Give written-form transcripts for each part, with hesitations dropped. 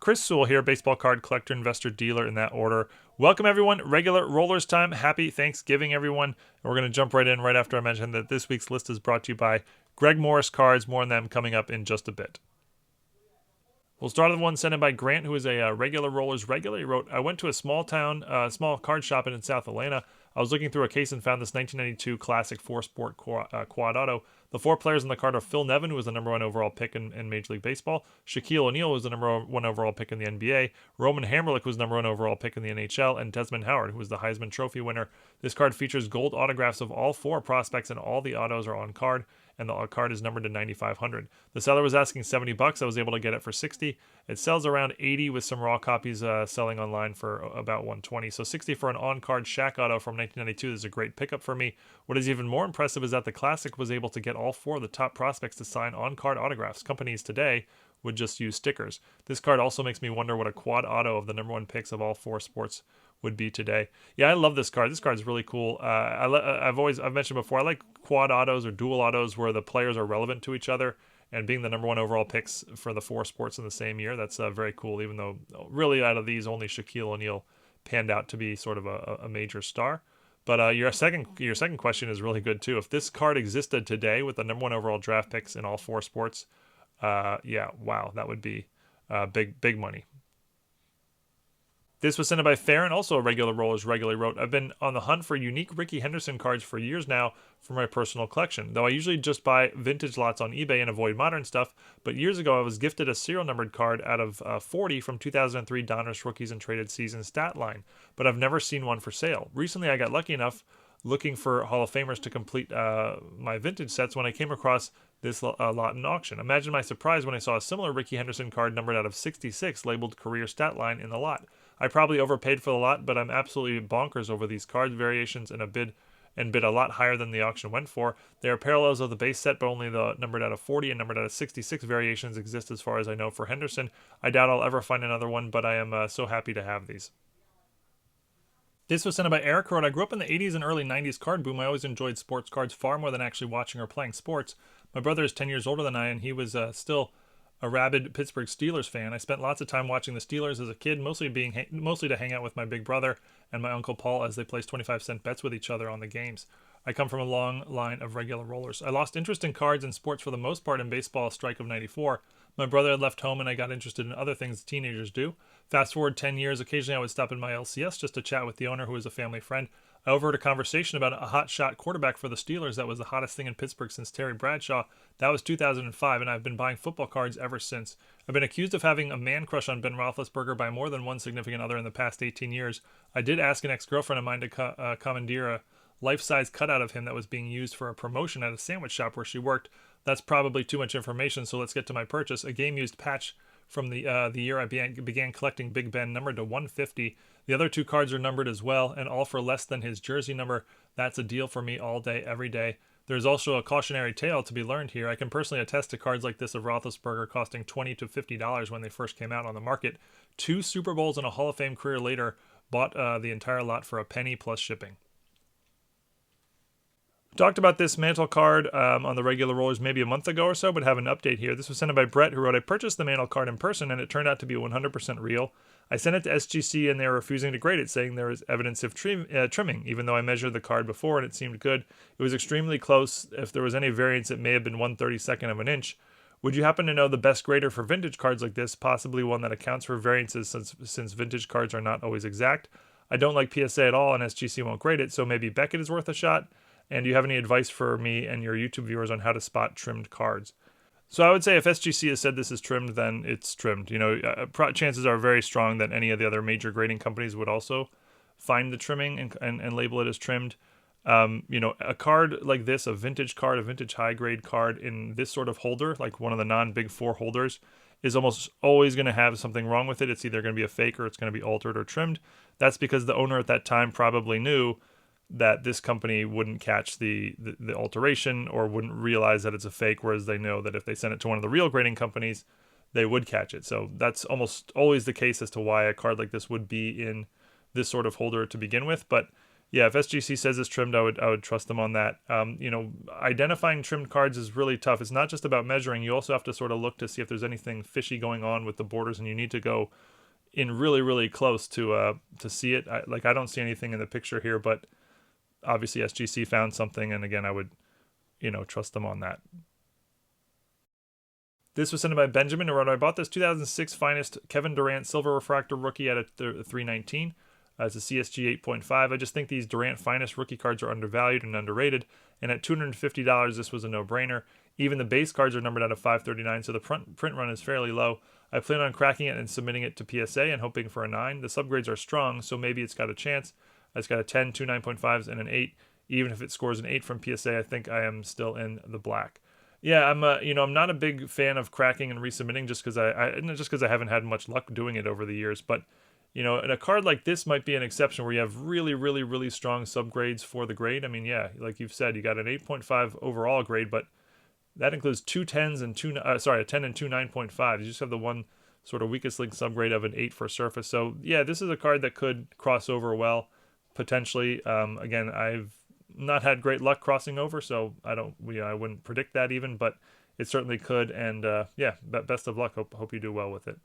Chris Sewall here, baseball card collector, investor, dealer in that order. Welcome everyone. Regular Rollers time. Happy Thanksgiving, everyone. And we're going to jump right in right after I mention that this week's list is brought to you by Greg Morris Cards. More on them coming up in just a bit. We'll start with one sent in by Grant, who is a regular Rollers regular. He wrote, I went to a small card shop in South Atlanta. I was looking through a case and found this 1992 classic four-sport quad auto. The four players on the card are Phil Nevin, who was the number one overall pick in Major League Baseball. Shaquille O'Neal was the number one overall pick in the NBA. Roman Hamrlik was number one overall pick in the NHL. And Desmond Howard, who was the Heisman Trophy winner. This card features gold autographs of all four prospects, and all the autos are on card. And the card is numbered to 9,500. The seller was asking $70. I was able to get it for $60. It sells around $80 with some raw copies selling online for about $120. So $60 for an on-card Shaq auto from 1992 is a great pickup for me. What is even more impressive is that the Classic was able to get all four of the top prospects to sign on-card autographs. Companies today would just use stickers. This card also makes me wonder what a quad auto of the number one picks of all four sports would be today. Yeah, I love this card. This card is really cool. I've mentioned before, I like quad autos or dual autos where the players are relevant to each other, and being the number one overall picks for the four sports in the same year, that's very cool, even though really out of these only Shaquille O'Neal panned out to be sort of a major star. But your second question is really good too. If this card existed today with the number one overall draft picks in all four sports, yeah, wow, that would be big money. This was sent in by Faren, also a regular Rollers regularly wrote, I've been on the hunt for unique Ricky Henderson cards for years now for my personal collection, though I usually just buy vintage lots on eBay and avoid modern stuff, but years ago I was gifted a serial numbered card out of 40 from 2003 Donruss Rookies and Traded Season stat line, but I've never seen one for sale. Recently I got lucky enough looking for Hall of Famers to complete my vintage sets when I came across this lot in auction. Imagine my surprise when I saw a similar Ricky Henderson card numbered out of 66 labeled career stat line in the lot. I probably overpaid for the lot, but I'm absolutely bonkers over these card variations and bid a lot higher than the auction went for. They are parallels of the base set, but only the numbered out of 40 and numbered out of 66 variations exist as far as I know for Henderson. I doubt I'll ever find another one, but I am so happy to have these. This was sent in by Eric, who wrote, I grew up in the 80s and early 90s card boom. I always enjoyed sports cards far more than actually watching or playing sports. My brother is 10 years older than I, and he was still a rabid Pittsburgh Steelers fan. I spent lots of time watching the Steelers as a kid, mostly to hang out with my big brother and my Uncle Paul as they placed 25-cent bets with each other on the games. I come from a long line of regular Rollers. I lost interest in cards and sports for the most part in baseball strike of 94. My brother had left home and I got interested in other things teenagers do. Fast forward 10 years, occasionally I would stop in my LCS just to chat with the owner, who was a family friend. I overheard a conversation about a hot shot quarterback for the Steelers that was the hottest thing in Pittsburgh since Terry Bradshaw. That was 2005, and I've been buying football cards ever since. I've been accused of having a man crush on Ben Roethlisberger by more than one significant other in the past 18 years. I did ask an ex-girlfriend of mine to commandeer a life-size cutout of him that was being used for a promotion at a sandwich shop where she worked. That's probably too much information, so let's get to my purchase. A game-used patch from the year I began collecting Big Ben, numbered to 150. The other two cards are numbered as well, and all for less than his jersey number. That's a deal for me all day, every day. There's also a cautionary tale to be learned here. I can personally attest to cards like this of Roethlisberger costing $20 to $50 when they first came out on the market. 2 Super Bowls and a Hall of Fame career later, bought the entire lot for a penny plus shipping. Talked about this Mantle card on the regular Rollers maybe a month ago or so, but have an update here. This was sent in by Brett, who wrote, I purchased the Mantle card in person, and it turned out to be 100% real. I sent it to SGC, and they were refusing to grade it, saying there was evidence of trimming, even though I measured the card before and it seemed good. It was extremely close. If there was any variance, it may have been 1/32 of an inch. Would you happen to know the best grader for vintage cards like this, possibly one that accounts for variances since vintage cards are not always exact? I don't like PSA at all, and SGC won't grade it, so maybe Beckett is worth a shot. And do you have any advice for me and your YouTube viewers on how to spot trimmed cards? So I would say if SGC has said this is trimmed, then it's trimmed. Chances are very strong that any of the other major grading companies would also find the trimming and label it as trimmed. A card like this, a vintage high grade card in this sort of holder, like one of the non-Big Four holders, is almost always going to have something wrong with it. It's either going to be a fake or it's going to be altered or trimmed. That's because the owner at that time probably knew that this company wouldn't catch the alteration or wouldn't realize that it's a fake, whereas they know that if they sent it to one of the real grading companies, they would catch it. So that's almost always the case as to why a card like this would be in this sort of holder to begin with. But Yeah, if SGC says it's trimmed, I would trust them on that. Identifying trimmed cards is really tough. It's not just about measuring. You also have to sort of look to see if there's anything fishy going on with the borders, and you need to go in really, really close to see it. I don't see anything in the picture here, but obviously SGC found something, and again, I would trust them on that. This was sent in by Benjamin, who wrote, I bought this 2006 finest Kevin Durant silver refractor rookie at a 319. It's a CSG 8.5. I just think these Durant finest rookie cards are undervalued and underrated, and at $250, this was a no-brainer. Even the base cards are numbered out of 539, so the print run is fairly low. I plan on cracking it and submitting it to PSA and hoping for a 9. The subgrades are strong, so maybe it's got a chance. It's got a 10, two 9.5s, and an 8. Even if it scores an 8 from PSA, I think I am still in the black. Yeah, I'm not a big fan of cracking and resubmitting just because I haven't had much luck doing it over the years. But in a card like this might be an exception where you have really, really, really strong subgrades for the grade. I mean, yeah, like you've said, you got an 8.5 overall grade, but that includes two 10s and a 10 and two 9.5s. You just have the one sort of weakest link subgrade of an 8 for surface. So yeah, this is a card that could cross over well, potentially. Again, I've not had great luck crossing over, so I wouldn't predict that even, but it certainly could. And best of luck. Hope you do well with it.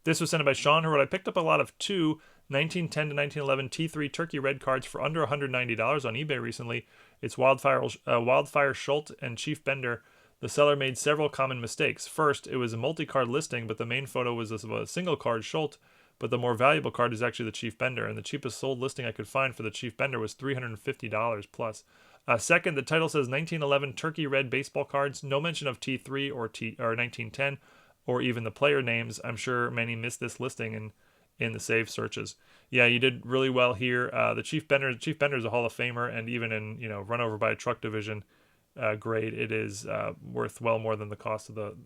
This was sent by Sean, who wrote, I picked up a lot of two 1910 to 1911 T3 Turkey Red cards for under $190 on eBay recently. It's Wildfire Schultz and Chief Bender. The seller made several common mistakes. First, it was a multi-card listing, but the main photo was of a single card Schultz, but the more valuable card is actually the Chief Bender, and the cheapest sold listing I could find for the Chief Bender was $350 plus. Second, the title says 1911 Turkey Red baseball cards, no mention of T3 or 1910, or even the player names. I'm sure many missed this listing in the save searches. Yeah, you did really well here. The Chief Bender is a Hall of Famer, and even in run over by a truck division grade, it is worth well more than the cost of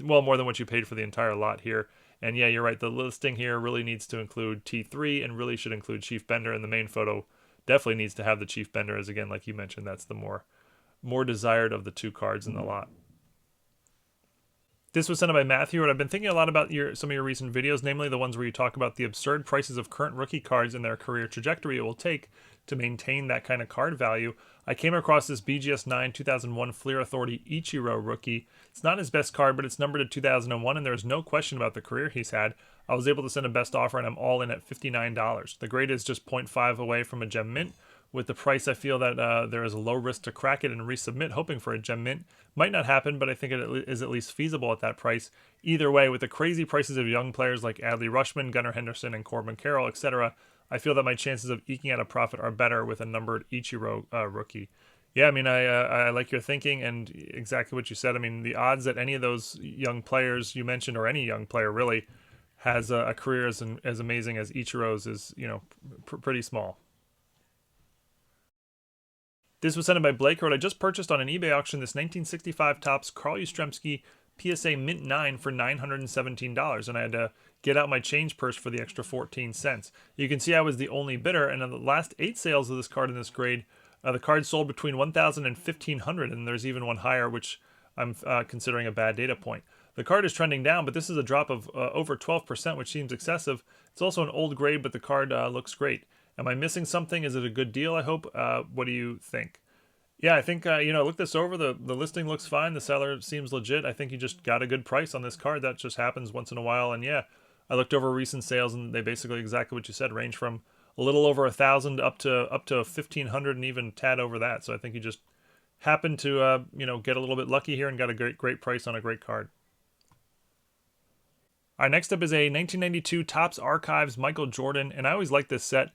more than what you paid for the entire lot here. And yeah, you're right. The listing here really needs to include T3 and really should include Chief Bender, and the main photo definitely needs to have the Chief Bender, as again, like you mentioned, that's the more desired of the two cards in the lot. This was sent by Matthew, and I've been thinking a lot about some of your recent videos, namely the ones where you talk about the absurd prices of current rookie cards and their career trajectory it will take to maintain that kind of card value. I came across this BGS 9 2001 Fleer Authority Ichiro rookie. It's not his best card, but it's numbered to 2001, and there's no question about the career he's had. I was able to send a best offer, and I'm all in at $59. The grade is just 0.5 away from a gem mint. With the price, I feel that there is a low risk to crack it and resubmit, hoping for a gem mint. Might not happen, but I think it is at least feasible at that price. Either way, with the crazy prices of young players like Adley Rutschman, Gunnar Henderson, and Corbin Carroll, etc., I feel that my chances of eking out a profit are better with a numbered Ichiro rookie. Yeah, I mean, I like your thinking and exactly what you said. I mean, the odds that any of those young players you mentioned, or any young player really, has a career as amazing as Ichiro's is, pretty small. This was sent in by Blake, who wrote, I just purchased on an eBay auction this 1965 Topps Carl Yastrzemski PSA Mint 9 for $917, and I had to get out my change purse for the extra 14 cents. You can see I was the only bidder, and in the last 8 sales of this card in this grade, the card sold between 1,000 and 1,500, and there's even one higher, which I'm considering a bad data point. The card is trending down, but this is a drop of over 12%, which seems excessive. It's also an old grade, but the card looks great. Am I missing something? Is it a good deal, I hope? What do you think? Yeah, I think, look this over. The listing looks fine. The seller seems legit. I think you just got a good price on this card. That just happens once in a while. And yeah, I looked over recent sales, and they basically exactly what you said, range from a little over 1,000 up to 1,500 and even tad over that. So I think you just happened to, get a little bit lucky here and got a great price on a great card. All right, next up is a 1992 Topps Archives Michael Jordan, and I always like this set.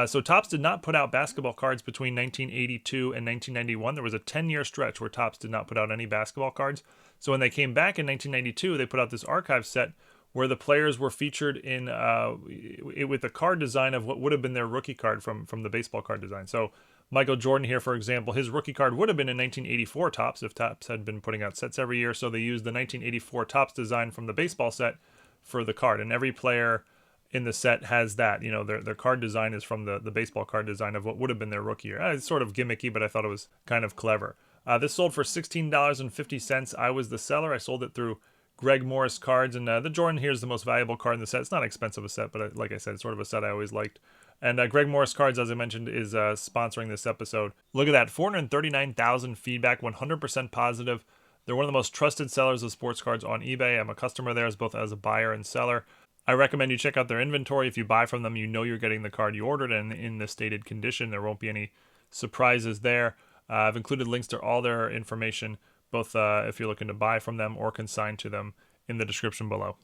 So Topps did not put out basketball cards between 1982 and 1991. There was a 10-year stretch where Topps did not put out any basketball cards. So when they came back in 1992, they put out this archive set where the players were featured in with the card design of what would have been their rookie card from the baseball card design. So Michael Jordan here, for example, his rookie card would have been in 1984 Topps if Topps had been putting out sets every year. So they used the 1984 Topps design from the baseball set for the card, and every player in the set has that. Their card design is from the baseball card design of what would have been their rookie year. It's sort of gimmicky, but I thought it was kind of clever. This sold for $16.50. I was the seller. I sold it through Greg Morris cards, and the Jordan here is the most valuable card in the set. It's not expensive a set, but like I said, it's sort of a set I always liked. And Greg Morris cards, as I mentioned, is sponsoring this episode. Look at that, 439,000 feedback, 100% positive. They're one of the most trusted sellers of sports cards on eBay. I'm a customer there both as a buyer and seller. I recommend you check out their inventory. If you buy from them, you know you're getting the card you ordered and in the stated condition. There won't be any surprises there. I've included links to all their information, both if you're looking to buy from them or consign to them, in the description below.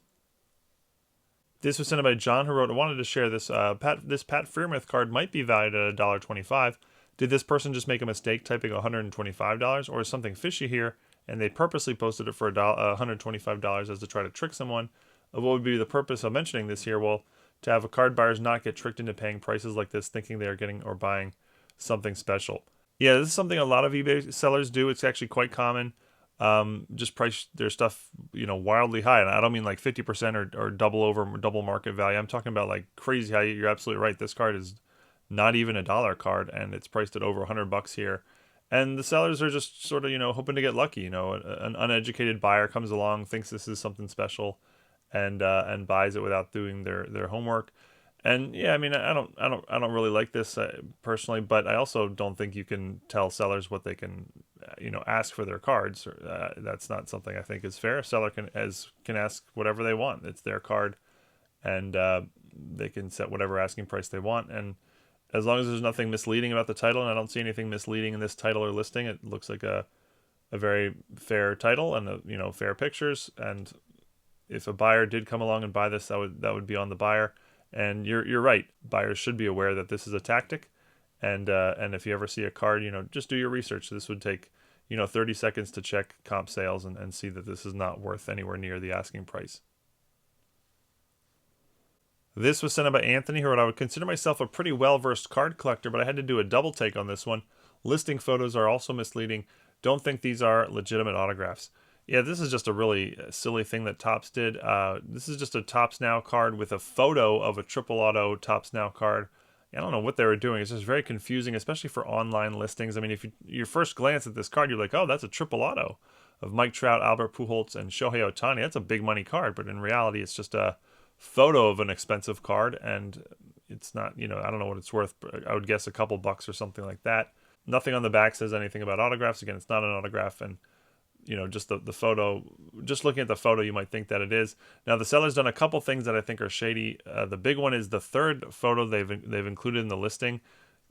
This was sent by John, who wrote, I wanted to share this. This Pat Freiermuth card might be valued at $1.25. Did this person just make a mistake typing $125, or is something fishy here, and they purposely posted it for $125 as to try to trick someone? What would be the purpose of mentioning this here? Well, to have card buyers not get tricked into paying prices like this, thinking they are getting or buying something special. Yeah, this is something a lot of eBay sellers do. It's actually quite common. Just price their stuff, wildly high. And I don't mean like 50% or double market value. I'm talking about like crazy high. You're absolutely right. This card is not even a dollar card, and it's priced at over $100 here. And the sellers are just sort of, hoping to get lucky. An uneducated buyer comes along, thinks this is something special, and buys it without doing their homework. And yeah, I mean, I don't really like this personally, but I also don't think you can tell sellers what they can, ask for their cards. That's not something I think is fair. A seller can ask whatever they want. It's their card, and they can set whatever asking price they want. And as long as there's nothing misleading about the title, and I don't see anything misleading in this title or listing, it looks like a very fair title and fair pictures. And if a buyer did come along and buy this, that would be on the buyer. And you're right. Buyers should be aware that this is a tactic, and if you ever see a card, just do your research. This would take 30 seconds to check comp sales and see that this is not worth anywhere near the asking price. This was sent in by Anthony, who wrote, I would consider myself a pretty well-versed card collector, but I had to do a double take on this one. Listing photos are also misleading. Don't think these are legitimate autographs. Yeah, this is just a really silly thing that Topps did. This is just a Topps Now card with a photo of a triple auto Topps Now card. I don't know what they were doing. It's just very confusing, especially for online listings. I mean, if your first glance at this card, you're like, oh, that's a triple auto of Mike Trout, Albert Pujols, and Shohei Ohtani. That's a big money card, but in reality, it's just a photo of an expensive card, and it's not, I don't know what it's worth, but I would guess a couple bucks or something like that. Nothing on the back says anything about autographs. Again, it's not an autograph, and just the photo, just looking at the photo, you might think that it is. Now, the seller's done a couple things that I think are shady. The big one is the third photo they've included in the listing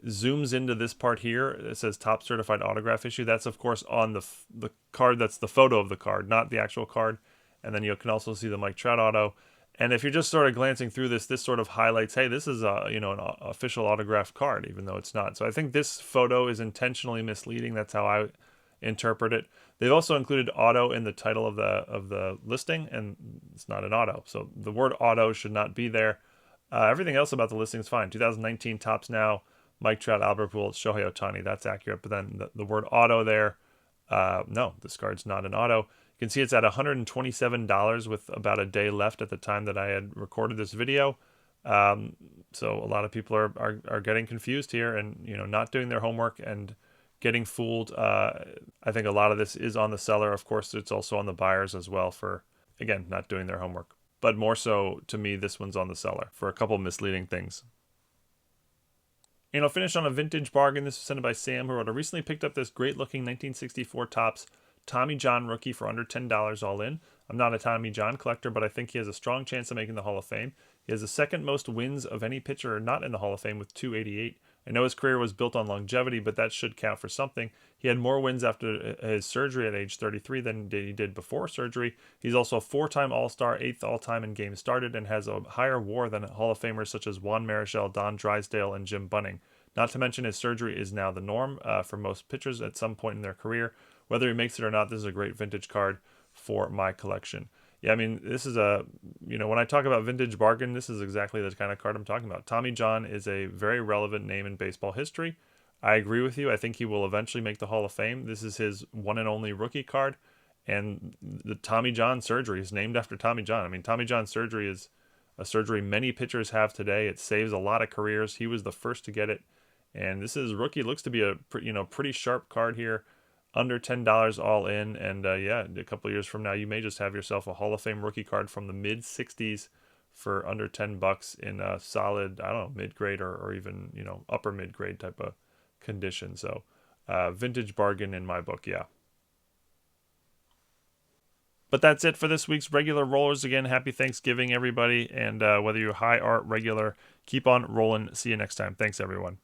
zooms into this part here. It says top certified autograph issue. That's, of course, on the card. That's the photo of the card, not the actual card. And then you can also see the Mike Trout auto. And if you're just sort of glancing through this sort of highlights, hey, this is an official autographed card, even though it's not. So I think this photo is intentionally misleading. That's how I interpret it. They've also included auto in the title of the listing, and it's not an auto. So the word auto should not be there. Everything else about the listing is fine. 2019 Topps Now, Mike Trout, Albert Pujols, Shohei Ohtani. That's accurate. But then the word auto there, no, this card's not an auto. You can see it's at $127 with about a day left at the time that I had recorded this video. So a lot of people are getting confused here and not doing their homework and getting fooled. I think a lot of this is on the seller. Of course, it's also on the buyers as well for, again, not doing their homework. But more so, to me, this one's on the seller for a couple misleading things. And I'll finish on a vintage bargain. This was sent by Sam, who wrote, I recently picked up this great-looking 1964 Topps Tommy John rookie for under $10 all in. I'm not a Tommy John collector, but I think he has a strong chance of making the Hall of Fame. He has the second most wins of any pitcher not in the Hall of Fame with 288. I know his career was built on longevity, but that should count for something. He had more wins after his surgery at age 33 than he did before surgery. He's also a four-time All-Star, 8th all-time in games started, and has a higher WAR than Hall of Famers such as Juan Marichal, Don Drysdale, and Jim Bunning. Not to mention his surgery is now the norm for most pitchers at some point in their career. Whether he makes it or not, this is a great vintage card for my collection. Yeah, I mean, this is when I talk about vintage bargain, this is exactly the kind of card I'm talking about. Tommy John is a very relevant name in baseball history. I agree with you. I think he will eventually make the Hall of Fame. This is his one and only rookie card. And the Tommy John surgery is named after Tommy John. I mean, Tommy John surgery is a surgery many pitchers have today. It saves a lot of careers. He was the first to get it. And this is rookie. Looks to be a pretty sharp card here. under $10 all in. And yeah, a couple years from now, you may just have yourself a Hall of Fame rookie card from the mid 60s for under $10 in a solid, I don't know, mid grade or even, upper mid grade type of condition. So vintage bargain in my book. Yeah. But that's it for this week's regular rollers. Again, happy Thanksgiving, everybody. And whether you're high art, regular, keep on rolling. See you next time. Thanks, everyone.